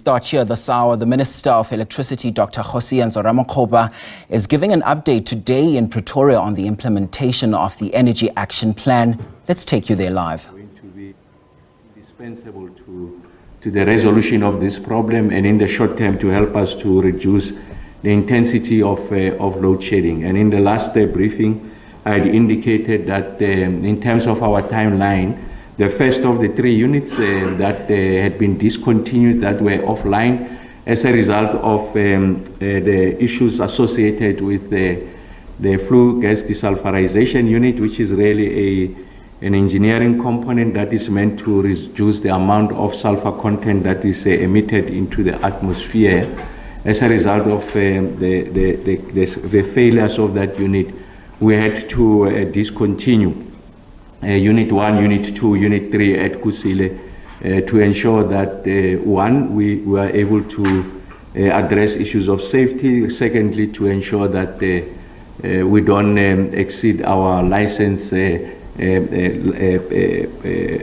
Start here this hour. The Minister of Electricity, Dr Kgosientsho Ramokgopa, is giving an update today in Pretoria on the implementation of the Energy Action Plan. Let's take you there live. Going to be indispensable to the resolution of this problem, and in the short term to help us to reduce the intensity of load shedding. And in the last briefing, I had indicated that in terms of our timeline, the first of the 3 units that had been discontinued, that were offline as a result of the issues associated with the flue gas desulfurization unit, which is really an engineering component that is meant to reduce the amount of sulfur content that is emitted into the atmosphere. As a result of the failures of that unit, we had to discontinue Unit 1, Unit 2, Unit 3 at Kusile to ensure that, one, we were able to address issues of safety. Secondly, to ensure that we don't exceed our license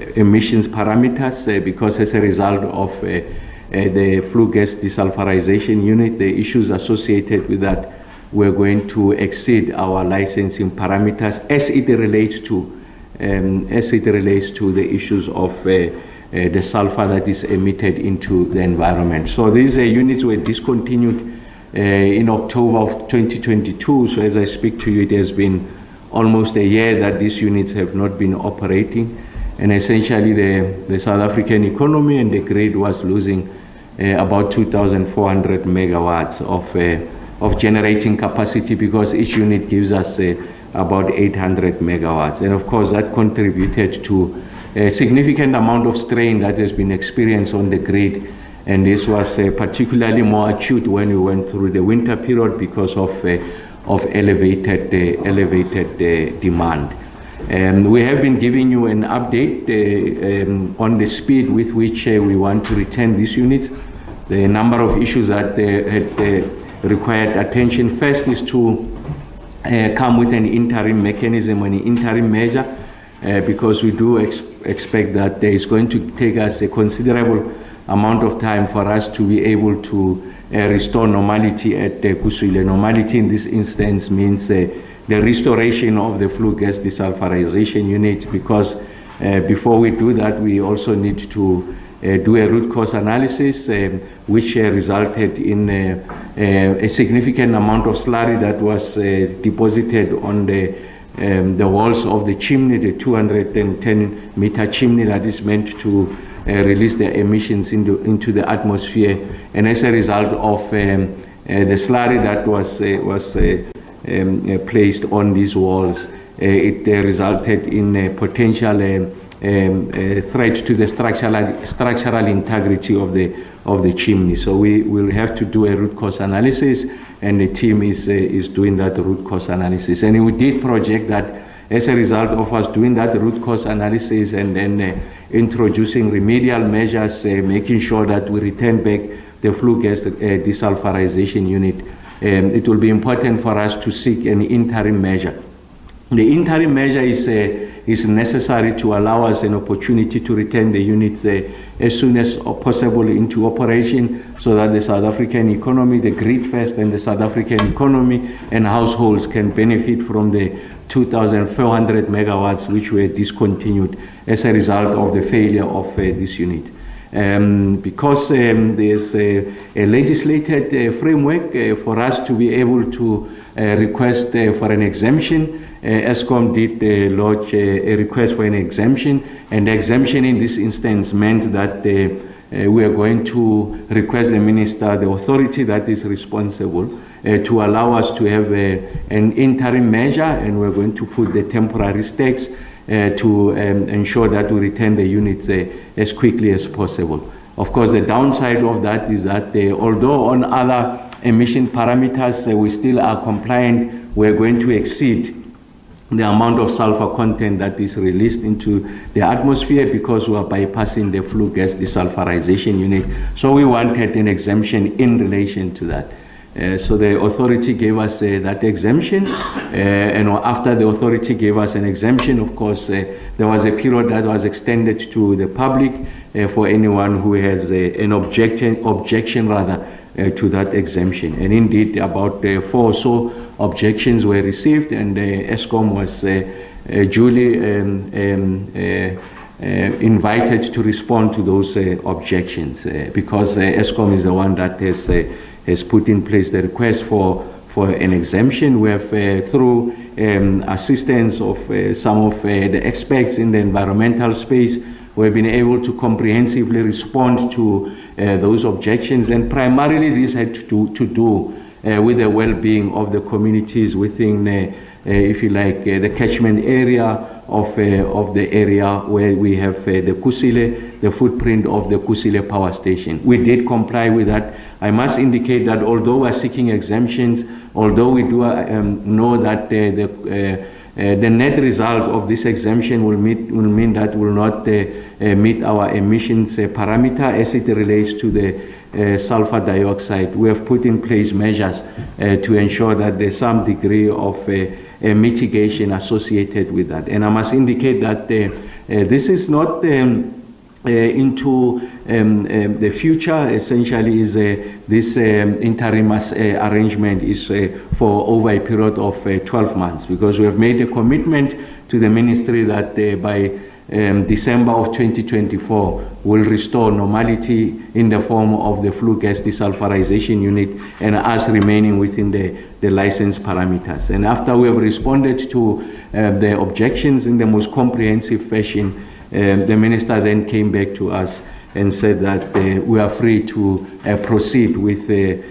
emissions parameters, because as a result of the flue gas desulfurization unit, the issues associated with that, we're going to exceed our licensing parameters as it relates to the issues of the sulfur that is emitted into the environment. So these units were discontinued in October of 2022. So as I speak to you, it has been almost a year that these units have not been operating. And essentially the South African economy and the grid was losing about 2,400 megawatts of generating capacity, because each unit gives us about 800 megawatts. And of course, that contributed to a significant amount of strain that has been experienced on the grid. And this was particularly more acute when we went through the winter period because of elevated demand. We have been giving you an update on the speed with which we want to return these units. The number of issues that had required attention. First is to come with an interim mechanism, an interim measure, because we do expect that there is going to take us a considerable amount of time for us to be able to restore normality at Kusile. Normality in this instance means the restoration of the flue gas desulfurization unit, because before we do that, we also need to do a root cause analysis, which resulted in a significant amount of slurry that was deposited on the walls of the chimney, the 210-meter chimney that is meant to release the emissions into the atmosphere. And as a result of the slurry that was placed on these walls, it resulted in a potential threat to the structural integrity of the chimney. So we will have to do a root cause analysis, and the team is doing that root cause analysis. And we did project that as a result of us doing that root cause analysis and then introducing remedial measures, making sure that we return back the flue gas desulfurization unit, it will be important for us to seek an interim measure. The interim measure is necessary to allow us an opportunity to return the units as soon as possible into operation, so that the South African economy, the grid first, and the South African economy and households can benefit from the 2,400 megawatts which were discontinued as a result of the failure of this unit. Because there's a legislated framework for us to be able to request for an exemption. ESCOM did lodge a request for an exemption, and the exemption in this instance meant that we are going to request the minister, the authority that is responsible, to allow us to have an interim measure, and we're going to put the temporary stakes to ensure that we return the units as quickly as possible. Of course, the downside of that is that although on other emission parameters we still are compliant, we're going to exceed the amount of sulfur content that is released into the atmosphere, because we are bypassing the flue gas desulfurization unit. So we wanted an exemption in relation to that. So the authority gave us that exemption, and after the authority gave us an exemption, of course, there was a period that was extended to the public for anyone who has an objection to that exemption. And indeed, about 4 or so objections were received, and ESCOM was duly invited to respond to those objections, because ESCOM is the one that has put in place the request for an exemption. We have, through assistance of some of the experts in the environmental space, we've been able to comprehensively respond to those objections, and primarily this had to do with the well-being of the communities within, if you like, the catchment area of the area where we have the Kusile, the footprint of the Kusile power station. We did comply with that. I must indicate that although we are seeking exemptions, although we do know that the net result of this exemption will mean that will not meet our emissions parameter as it relates to the sulfur dioxide. We have put in place measures to ensure that there's some degree of mitigation associated with that. And I must indicate that this is not into the future. Essentially, is this interim arrangement is for over a period of 12 months, because we have made a commitment to the ministry that by December of 2024 will restore normality in the form of the flue gas desulfurization unit, and us remaining within the license parameters. And after we have responded to the objections in the most comprehensive fashion, the minister then came back to us and said that we are free to proceed with the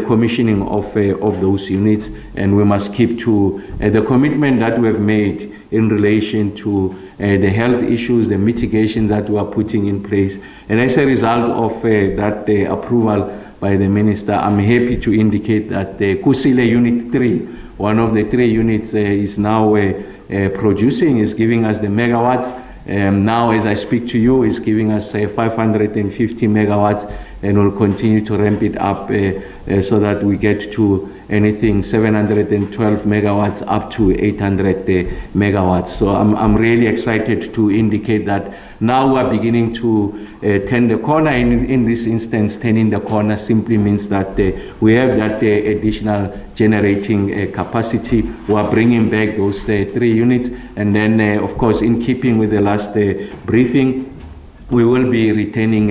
commissioning of those units, and we must keep to the commitment that we have made in relation to the health issues, the mitigations that we are putting in place. And as a result of that approval by the minister, I'm happy to indicate that Kusile Unit 3, one of the 3 units, is now producing, is giving us the megawatts. Now, as I speak to you, is giving us 550 megawatts, and will continue to ramp it up so that we get to anything 712 megawatts up to 800 megawatts. So I'm really excited to indicate that now we are beginning to turn the corner. In this instance, turning the corner simply means that we have that additional generating capacity. We are bringing back those 3 units, and then, of course, in keeping with the last briefing, we will be retaining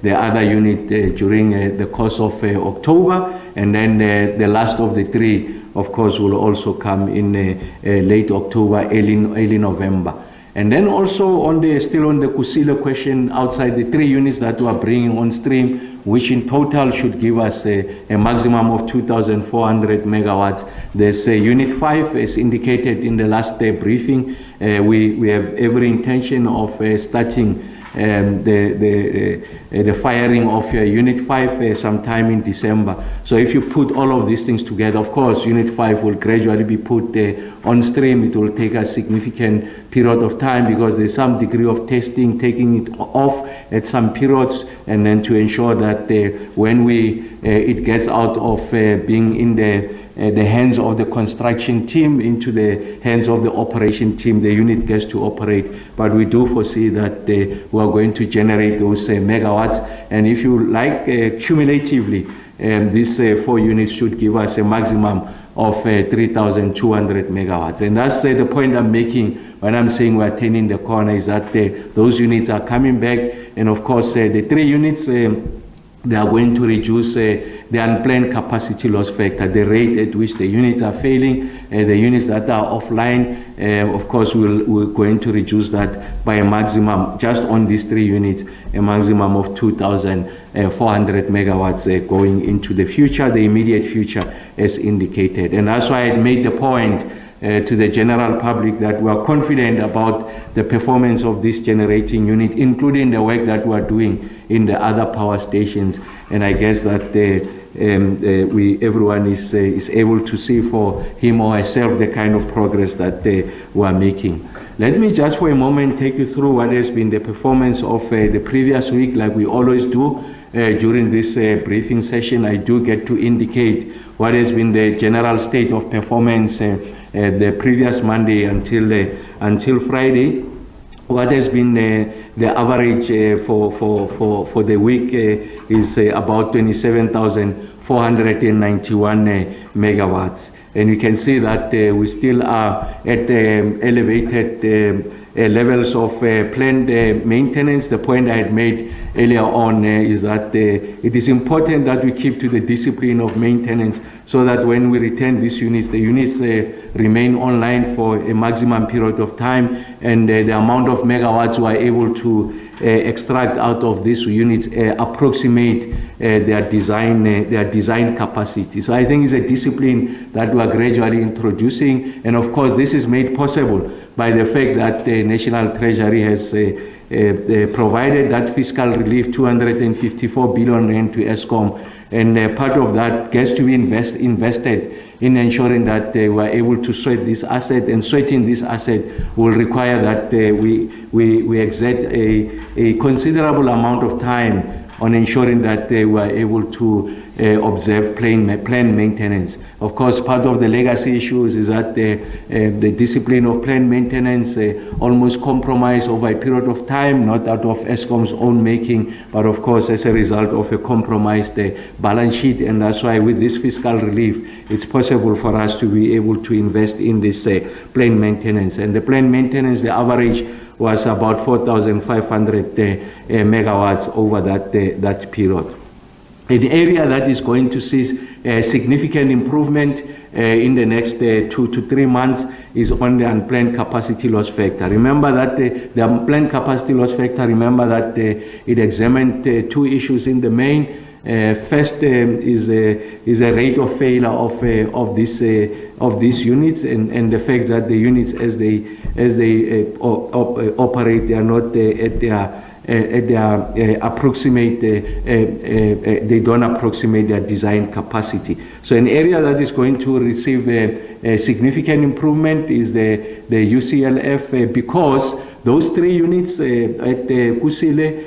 the other unit during the course of October, and then the last of the 3, of course, will also come in late October, early November. And then also still on the Kusile question, outside the 3 units that we are bringing on stream, which in total should give us a maximum of 2,400 megawatts. There's Unit 5, as indicated in the last briefing. We have every intention of starting the firing of Unit 5 sometime in December. So if you put all of these things together, of course, Unit 5 will gradually be put on stream. It will take a significant period of time, because there's some degree of testing, taking it off at some periods, and then to ensure that when it gets out of being in the hands of the construction team into the hands of the operation team, the unit gets to operate. But we do foresee that we are going to generate those megawatts. And if you like, cumulatively, these 4 units should give us a maximum of 3,200 megawatts. And that's the point I'm making when I'm saying we're turning the corner, is that those units are coming back. And of course, the 3 units, they are going to reduce the unplanned capacity loss factor, the rate at which the units are failing. The units that are offline, of course, we're going to reduce that by a maximum, just on these 3 units, a maximum of 2,400 megawatts going into the future, the immediate future, as indicated. And that's why I made the point to the general public that we are confident about the performance of this generating unit, including the work that we are doing in the other power stations. And I guess that everyone is able to see for him or herself the kind of progress that we are making. Let me just for a moment take you through what has been the performance of the previous week, like we always do. during this briefing session, I do get to indicate what has been the general state of performance the previous Monday until Friday. What has been the average for the week is about 27,491 megawatts. And you can see that we still are at elevated levels of planned maintenance. The point I had made earlier on is that it is important that we keep to the discipline of maintenance so that when we return these units, the units remain online for a maximum period of time, and the amount of megawatts we are able to extract out of these units approximate their design capacity. So I think it's a discipline that we are gradually introducing, and of course this is made possible by the fact that the National Treasury has provided that fiscal relief, 254 billion rand to Eskom, and part of that gets to be invested in ensuring that we are able to sweat this asset, and sweating this asset will require that we exert a considerable amount of time on ensuring that we are able to observe planned maintenance. Of course, part of the legacy issues is that the discipline of planned maintenance almost compromised over a period of time, not out of Eskom's own making, but of course as a result of a compromised balance sheet. And that's why with this fiscal relief, it's possible for us to be able to invest in this planned maintenance. And the planned maintenance, the average was about 4,500 megawatts over that period. An area that is going to see significant improvement in the next 2 to 3 months is on the unplanned capacity loss factor. Remember that the unplanned capacity loss factor, it examined 2 issues in the main. First is a rate of failure of these units, and the fact that the units as they operate, they are not at their approximate, they don't approximate their design capacity. So an area that is going to receive a significant improvement is the UCLF, because those 3 units at Kusile,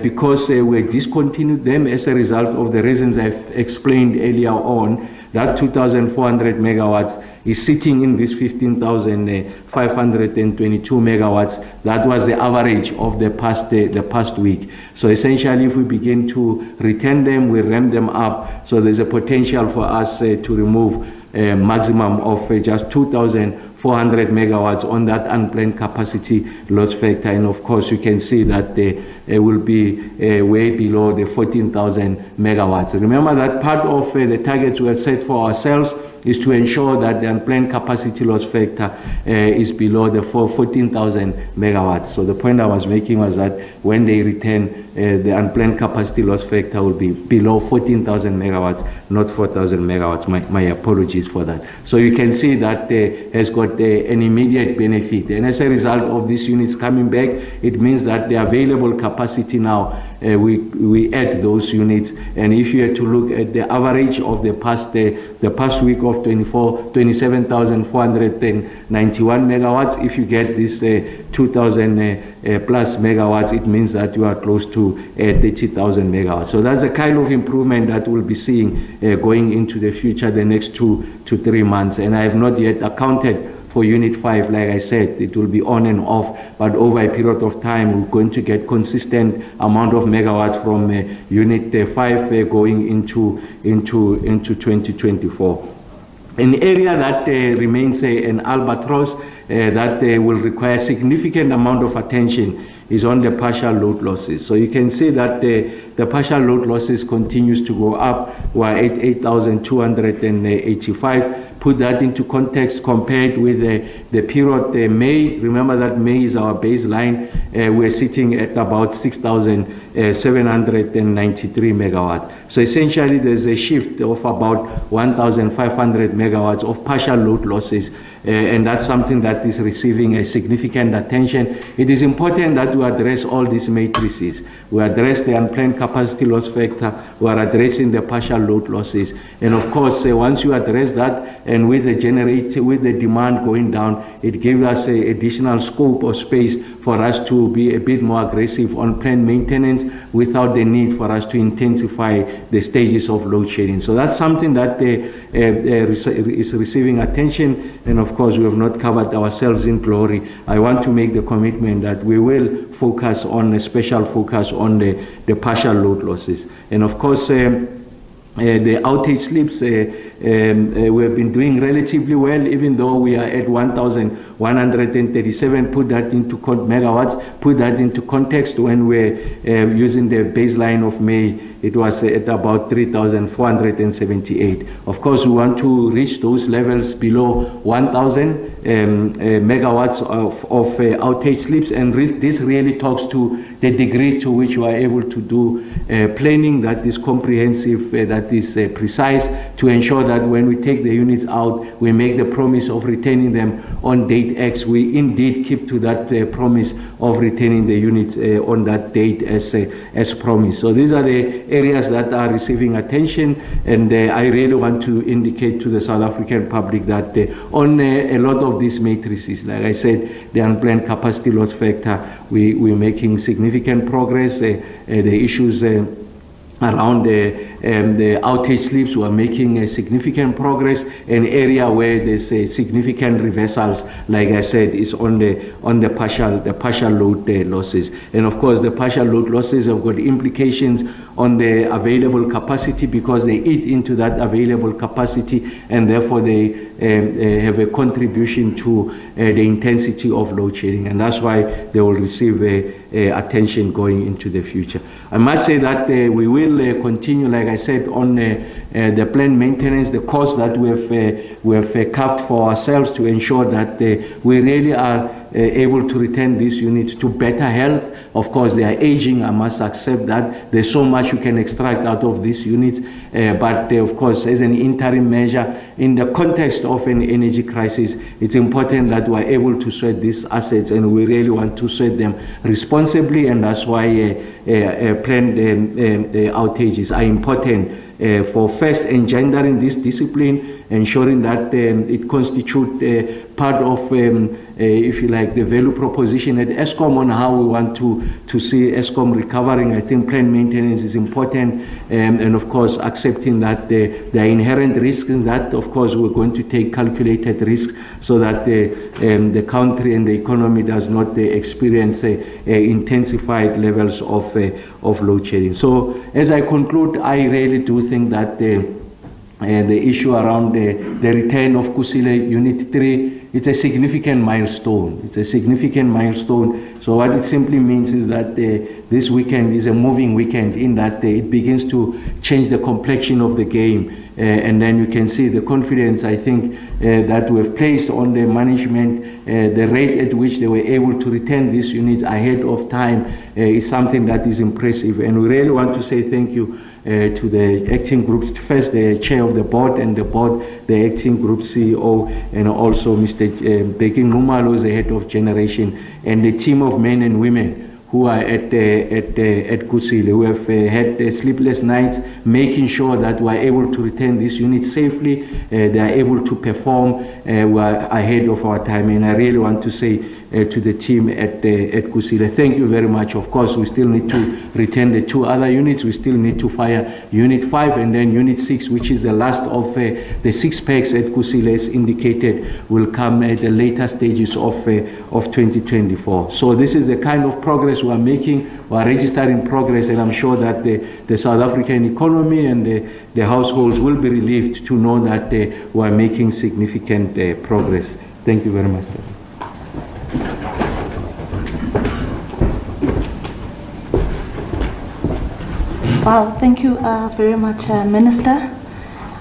because we discontinued them as a result of the reasons I've explained earlier on, that 2,400 megawatts is sitting in this 15,522 megawatts. That was the average of the past week. So essentially, if we begin to return them, we ramp them up. So there's a potential for us to remove a maximum of just 2,400 megawatts on that unplanned capacity loss factor. And of course, you can see that it will be way below the 14,000 megawatts. Remember that part of the targets we have set for ourselves is to ensure that the unplanned capacity loss factor is below the 14,000 megawatts. So the point I was making was that when they return, the unplanned capacity loss factor will be below 14,000 megawatts, not 4,000 megawatts. My apologies for that. So you can see that has got an immediate benefit. And as a result of these units coming back, it means that the available capacity now, we add those units. And if you had to look at the average of the past week of 27,491 megawatts, if you get this 2,000 plus megawatts, it means that you are close to 30,000 megawatts. So that's the kind of improvement that we'll be seeing going into the future, the next 2 to 3 months. And I have not yet accounted for Unit 5, like I said, it will be on and off, but over a period of time, we're going to get consistent amount of megawatts from Unit 5 going into 2024. An area that remains an albatross that will require significant amount of attention is on the partial load losses. So you can see that the partial load losses continues to go up. We're at 8,285. Put that into context compared with the period May. Remember that May is our baseline. We're sitting at about 6,793 megawatts. So essentially there's a shift of about 1,500 megawatts of partial load losses. And that's something that is receiving a significant attention. It is important that we address all these matrices. We address the unplanned capacity loss factor. We are addressing the partial load losses. And of course, once you address that, and with the demand going down, it gives us an additional scope or space for us to be a bit more aggressive on planned maintenance maintenance without the need for us to intensify the stages of load shedding. So that's something that is receiving attention, and of course we have not covered ourselves in glory. I want to make the commitment that we will focus on a special focus on the partial load losses. And of course the outage slips, we have been doing relatively well, even though we are at 1,137. Put that into megawatts, put that into context. When we're using the baseline of May, it was at about 3,478. Of course, we want to reach those levels below 1,000 megawatts of outage slips, and this really talks to the degree to which we are able to do planning that is comprehensive, that is precise, to ensure that when we take the units out, we make the promise of retaining them on date X. We indeed keep to that promise of retaining the units on that date as promised. So these are the areas that are receiving attention, and I really want to indicate to the South African public that on a lot of these matrices, like I said, the unplanned capacity loss factor, we're making significant progress. The issues around the outage slips, we are making a significant progress. An area where there's significant reversals, like I said, is on the partial load losses. And of course, the partial load losses have got implications on the available capacity, because they eat into that available capacity, and therefore they have a contribution to the intensity of load shedding, and that's why they will receive attention going into the future. I must say that we will continue, like I said, on the planned maintenance, the cost that we have carved for ourselves to ensure that we really are able to return these units to better health. Of course, they are aging, I must accept that. There's so much you can extract out of these units, but of course, as an interim measure, in the context of an energy crisis, it's important that we're able to sweat these assets, and we really want to sweat them responsibly, and that's why planned outages are important for first engendering this discipline, ensuring that it constitutes part of, if you like, the value proposition at Eskom on how we want to see Eskom recovering. I think planned maintenance is important, and of course accepting that there are inherent risks in that. Of course, we're going to take calculated risks so that the country and the economy does not experience intensified levels of load shedding. So as I conclude, I really do think that the issue around the return of Kusile Unit 3, it's a significant milestone. It's a significant milestone. So what it simply means is that this weekend is a moving weekend, in that it begins to change the complexion of the game. And then you can see the confidence, I think, that we have placed on the management. The rate at which they were able to return these units ahead of time is something that is impressive. And we really want to say thank you to the acting group, first the chair of the board, and the board, the acting group CEO, and also Mr. Bheki Nxumalo, the head of generation, and the team of men and women who are at Kusile, who have had sleepless nights, making sure that we are able to return these units safely. They are able to perform. We are ahead of our time, and I really want to say to the team at Kusile, thank you very much. Of course, we still need to return the 2 other units. We still need to fire Unit 5, and then Unit 6, which is the last of the 6 packs at Kusile, as indicated, will come at the later stages of 2024. So this is the kind of progress we are making. We are registering progress, and I'm sure that the South African economy and the households will be relieved to know that we are making significant progress. Thank you very much, sir. Wow, thank you very much, Minister.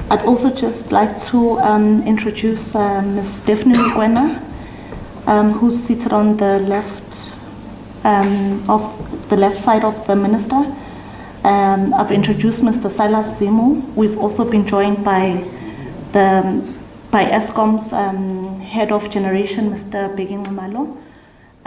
I'd also just like to introduce Ms. Daphne Mkwena, who's seated on the left side of the Minister. I've introduced Mr. Silas Zimu. We've also been joined by Eskom's head of generation, Mr. Bheki Nxumalo.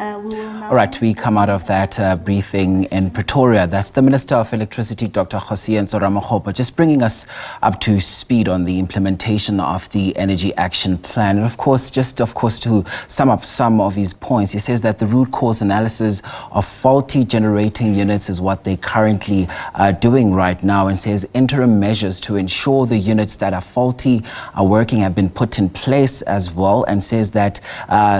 We will now... All right, we come out of that briefing in Pretoria. That's the Minister of Electricity, Dr Kgosientsho Ramokgopa, just bringing us up to speed on the implementation of the Energy Action Plan. And of course, to sum up some of his points, he says that the root cause analysis of faulty generating units is what they currently are doing right now, and says interim measures to ensure the units that are faulty are working have been put in place as well, and says that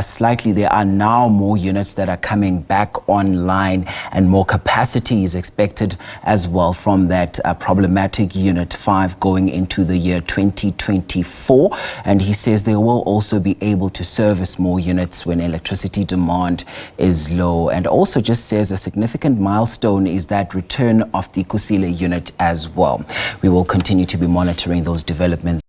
slightly there are now more units that are coming back online, and more capacity is expected as well from that problematic Unit 5 going into the year 2024. And he says they will also be able to service more units when electricity demand is low. And also just says a significant milestone is that return of the Kusile unit as well. We will continue to be monitoring those developments